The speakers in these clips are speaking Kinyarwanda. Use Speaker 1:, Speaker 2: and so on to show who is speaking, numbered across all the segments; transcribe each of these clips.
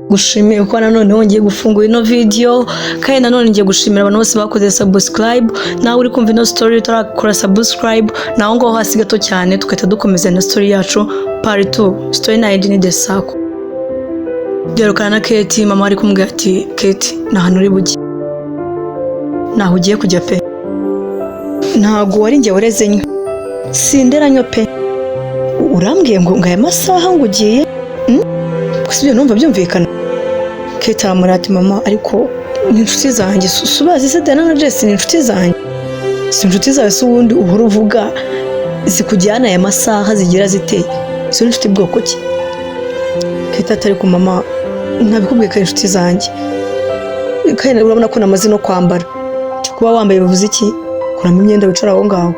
Speaker 1: gushimira ko nanone wongeye gufungura ino video kandi nanone ngiye gushimira abantu bose bakoze subscribe. Nawe uri kumva ino story utarakora subscribe, naho ngo hasi gato cyane tukahita dukomeza na story yacu part 2. Story na Edini de Sako. Derukana na Kate, mama ari kumbwira ati Kate na hano uri bujye, naho ugiye kujya pe, ntago wari ngiye ureze nyo sinderanyo pe, urambwiye ngo ngaya masaha ngo ugiye gusa ibyo numva byumvikana. Kate aramurati mama ariko ni inshuti zanjye, subazi se Dana na Jesse ni inshuti zanjye, si inshuti zawe se ubundi uhora uvuga zikujyana aya masaha zigira ziteye, izo inshuti bwoko ki? Kate atari ku mama ntabikubwiye ko inshuti zanjye, kandi urabona ko namaze no kwambara, kuba wambaye bivuze iki? Kuramo imyenda wicara aho ngaho.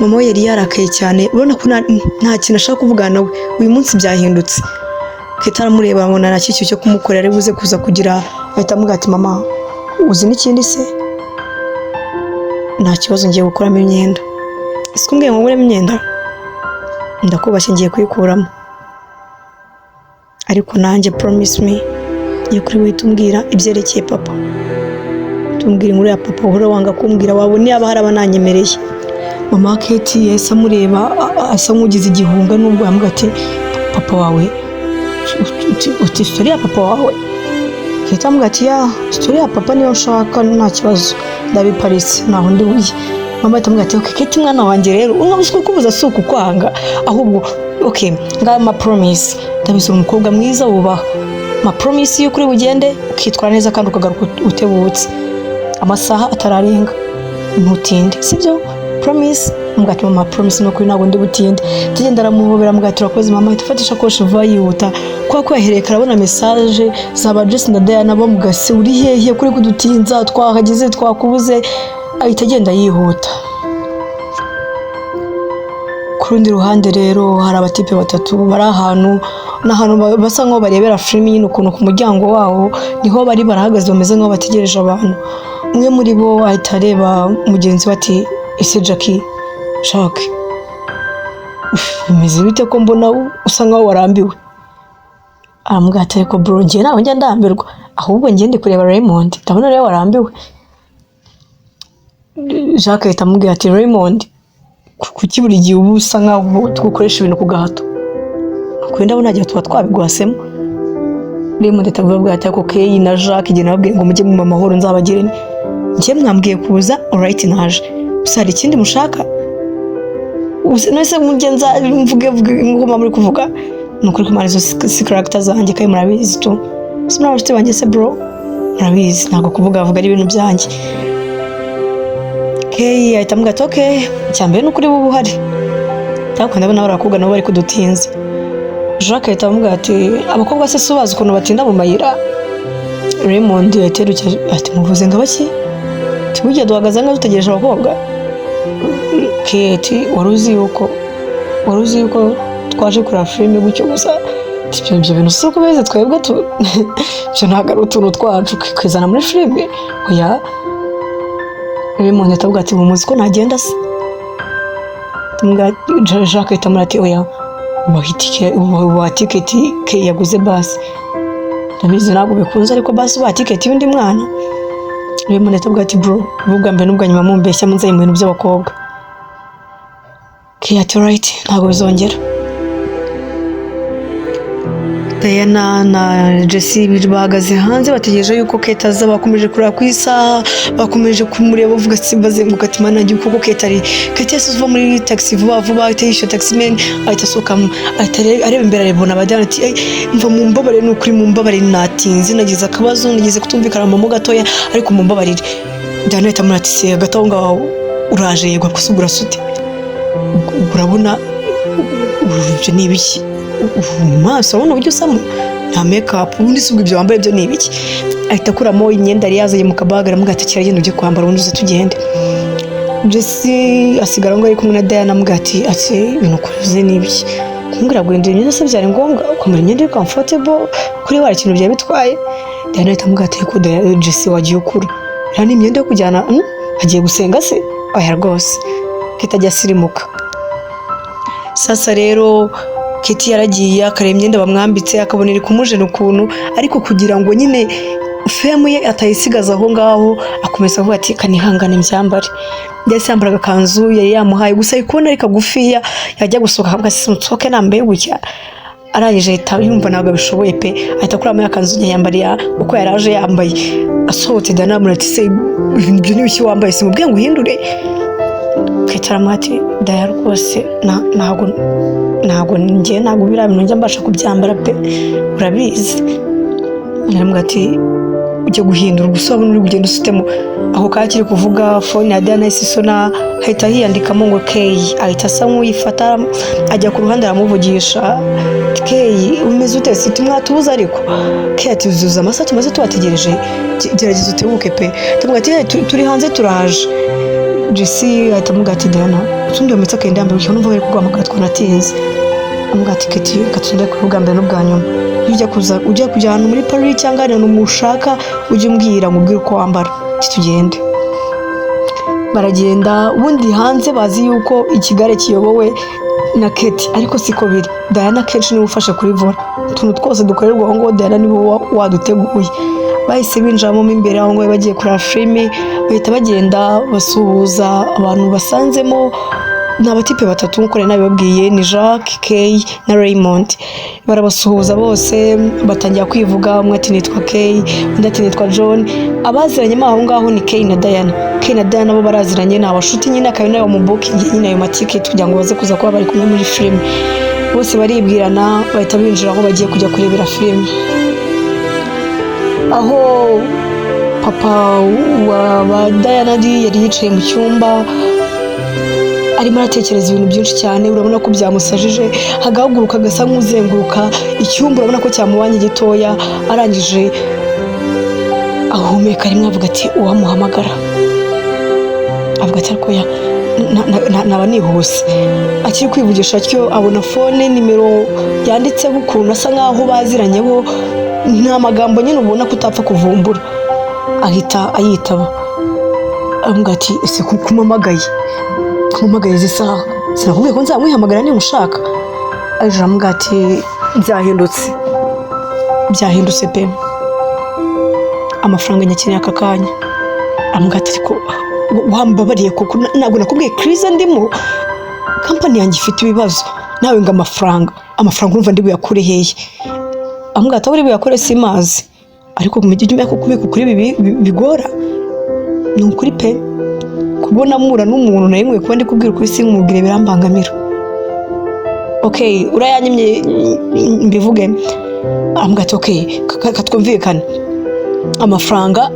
Speaker 1: Mama we yari yarakaye cyane, urabona ko nta kintu ashaka kuvugana nawe, uyu munsi byahindutse. Kate aramureba abona nta kintu cyo kumukorera ari buze kuza kugira, ahita amubwira ati mama uzi n'ikindi se? Nta kibazo ngiye gukuramo imyenda. Ese kumbwiye ngo nguremo imyenda? Ndakubashye ngiye kuyikuramo, ariko nanjye promise me ngiye kuri witumbwira ibyerekeye papa, tumbwira inkuru ya papa uhora wanga kumbwira, wabone yaba hari abananyemereye. Mama Kate yahise amureba asa nk'ugize igihunga, nubwo yambwira ati papa wawe uti story ya papa wawe? Kate amubwira ati ya story ya papa niyo nshaka, nta kibazo ndabiparitse naho ndi buye. Mama atamubwira ati okay Kate mwana wanjye rero unabishwe kubuza si ukukwanga, ahubwo okay ngaya ma promise ndabize umukobwa mwiza wubaha, ma promise yo kuri bugende ukitwara neza kandi ukagaruka utebutse amasaha atararenga ntutinde, sibyo? Promise. Mugati mama promise no kuri ntabwo ndi butinde. Tugenda aramuhobera mugatira koze mama itufatisha koshi vuba yihuta, kwa kwahereka arabona message zaba Jesse na Diana bo mugase uri hehe kuri kudutinza twahageze twakubuze, ahita agenda yihuta. Kurundi ruhande rero hari abatipe batatu bari ahantu n'ahantu basa nkaho barebera film nyine ukuntu ku muryango wawo niho bari barahagaze bameze nkaho bategereje abantu. Umwe muri bo ahita areba mugenzi we ati ese Jackie Jacques bimeze bite ko mbona usa nkaho warambiwe? Aramubwira ati ariko bro njye nawe njya ndambirwa, ahubwo njye ndi kureba Raymond ndabona rero warambiwe. Jacques ahita amubwira ati Raymond kuki buri gihe ubu usa nkaho tugukoresha ibintu ku gahato, kuko ndabona agiye tuba twabigwasemo. Raymond atavuga ati ako Kay na Jacques igihe nababwiye ngo mujye mu mahoro nzabagirene, njye mwambwiye kuza alright naje, gusa hari ikindi mushaka? Nese mugenza mvuge ngo mama muri kuvuga nukuri ko mari zo si character zanjye kandi murabizi tu, simna bafite banjye se bro murabizi ntago kuvuga avuga ari ibintu byanjye. Kay ahita amubwira ati okay cyambere nukuri bubu hari tako ndabona barakubwa nabo bari kudutinza. Jacques ahita amubwira ati abakobwa se subaza ukuntu batinda mu mayira. Raymond yateruke ati muvuze ngabaki tujye duhagaze nga dutegereje abakobwa. Kate waruzi yuko twaje kuri film gutyo gusa ibyo bintu suko beze twebwe tu cyo ntago ari utuntu twacu kwizana muri film oya. Raymond atavuga ati umuzi ko ntagenda se? Jacques itamurati oya wa ticket ke yaguze basi ndabizi ntabwo bikunze ariko basi ba ticket y'undi mwana. Raymond atavuga ati bro ubwa mbere n'ubwa nyuma mumbeshya munzaye mu bintu by'abakobwa. Kate ati right ntabwo bizongera. Diana na Jesse bahagaze hanze bategereje yuko Kate aza, bakomeje kureba ku isaha, bakomeje kumureba bavuga simbazenguka ati mana ngiye kuko Kate yasuva muri taxi vuba ahita yishyura taximan ahita sokamo ahita areba imbere arebona abajyana ati mva mu mbabare n'ukuri mu mbabare natinze nagize akabazo nagize kutumvikana mu gatoya ariko mu mbabarire. Diana ahita amurati se hagati aho ngaho uraje yego kusugura sute urabona ibyo ni ibiki maso urabona uburyo usamo nta makeup ubundi subwo ibyo wambaye byo ni ibiki. Ahita akuramo imyenda yari yazaye mu kabaga aramubwira ati kiragenda ujye kwambara ubundi uze tugende. Jesse asigara ngo ari kumwe na Diana amubwira ati ibintu kuze ni ibiki kumbwira guhindura imyenda se byari ngombwa ukamara imyenda iri comfortable kuri wari ikintu bya bitwaye. Diana ahita amubwira ati ko Jesse wagiye ukura rani imyenda yo kujyana agiye gusenga se? Oya rwose Kate ajya sirimuka. Sasa rero Keti yaragiye akareba imyenda bamwambitse akabona iri kumujena ukuntu, ariko kugira ngo nyine femu ye atayisigaza aho ngaho akomeza avuga ati kanihangane mbyambare. Ndetse yambaraga kanzu yari yamuhaye, gusa ikubona ari kagufiya, yajya gusohoka avuga ati nsohoke nambaye gutya. Arangije ahita yumva ntabwo abishoboye pe, ahita akuramo ya kanzu yambariya uko yaraje yambaye. Asohotse Diana amubwira ati se ibyo ni ibiki wambaye, simubwiye ngo uhindure. Keti aramubwira ati Diana rwose ntabwo biriya bintu njya mbasha kubyambara pe, urabizi. Aramubwira ati ujye guhindura, gusa wabona uri kugenda usutemo. Aho kakiri kuvuga phone ya Diana isona, ahita hiyandikamo ngo Kay. Ahita asa nk'uyifata ajya ku ruhande aramuvugisha. Kay umeze ute, si tumwatubuza ariko. Kay ati uzuza amasaha tumaze tubategereje, gerageza utebuke pe. Tumubwira ati turi hanze turaje. Jesse ahita amubwira ati Diana utundi wametse akenda yambaye ukuntu numva bari kuguhamagara twanatinze. Amubwira ati Keti katunda kuvuga mbere n'ubwa nyuma. Ujya kujya ahantu muri Paris cyangwa ahantu mushaka ujye umbwira ngubwire uko wambara tugende. Baragenda, ubundi hanze bazi yuko ikigare kiyobowe na Keti, ariko siko biri. Diana kenshi niwe ufasha kuri vola, utuntu twose dukorerwa aho ngo Diana niwe waduteguye. Bahise binjiramo imbere aho ngo bagiye kureba filime, bahita bagenda basuhuza abantu basanzemo. Ni abatipe batatu nk'uko nari nabibabwiye, ni Jacques, Kay na Raymond. Barabasuhuza bose, batangira kwivuga, umwe ati nitwa Kay, undi ati nitwa John. Abaziranye aho ngaho ni Kay na Diana. Kay na Diana bo baraziranye, ni abashuti nyine, akaba nayo mu booking nyine ayo matike kugira ngo baze kuza kuba bari kumwe muri filime. Bose baribwirana, bahita binjira aho bagiye kujya kurebera filime. Aho papa wa Diana yari yicaye mu cyumba arimo aratekereza ibintu byinshi cyane, urabona ko byamusajije. Agahaguruka agasa nk'uzenguruka icyumba, urabona ko cyamubanye gitoya. Arangije ahumeka rimwe avuga ati uwamuhamagara, avuga ati ariko naba nihuse. Akiri kwivugisha atyo abona phone nimero yanditseho ukuntu asa nkaho baziranyeho, nta magambo nyine ubona ko utapfa kuvumbura. Ahita ayitaba, avuga ati ese kumamagaye zisa sinakubwiye ko nzamwihamagara niba ushaka. Aje aramubwira ati byahindutse pe, amafaranga nyakeneye aka kanya. Aramubwira ati ariko wambabariye kuko ntabwo nakubwiye krize ndimo, kampani yanjye ifite ibibazo, nawe ngo amafaranga urumva ndi buyakure hehe? Aramubwira ati uri buyakure simazi, ariko kumujya ujya kubika kuri ibi bigora. Ni ukuri pe, kubona mura n'umuntu nawe nkwiye kuba ndi kubwira ukuri sinkubwire birambangamira. Okay, urayanyimye mbivuge. Aramubwira ati okay, katwumvikana, amafaranga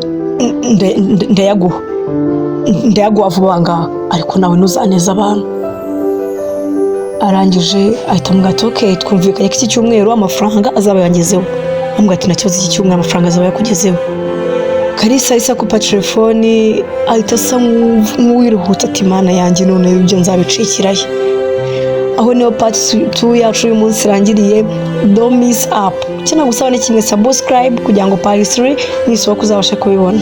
Speaker 1: ndayaguha vuba ngaha, ariko nawe ntuzaneza abantu. Arangije ahita amubwira ati okay, twumvikanye ko iki cyumweru amafaranga azaba yangezeho. Amubwira ati nacyo iki cyumweru amafaranga azaba yakugezeho. Kalisa isa kupa telefoni, ahita asa nk'uwiruhutse ati mana yanjye none ibyo nzabicikirahe. Aho niyo part 2 yacu uyu munsi irangiriye. Don't miss up. Cyangwa gusaba ni kimwe subscribe kugira ngo part 3 nisoko uzabashe kubibona.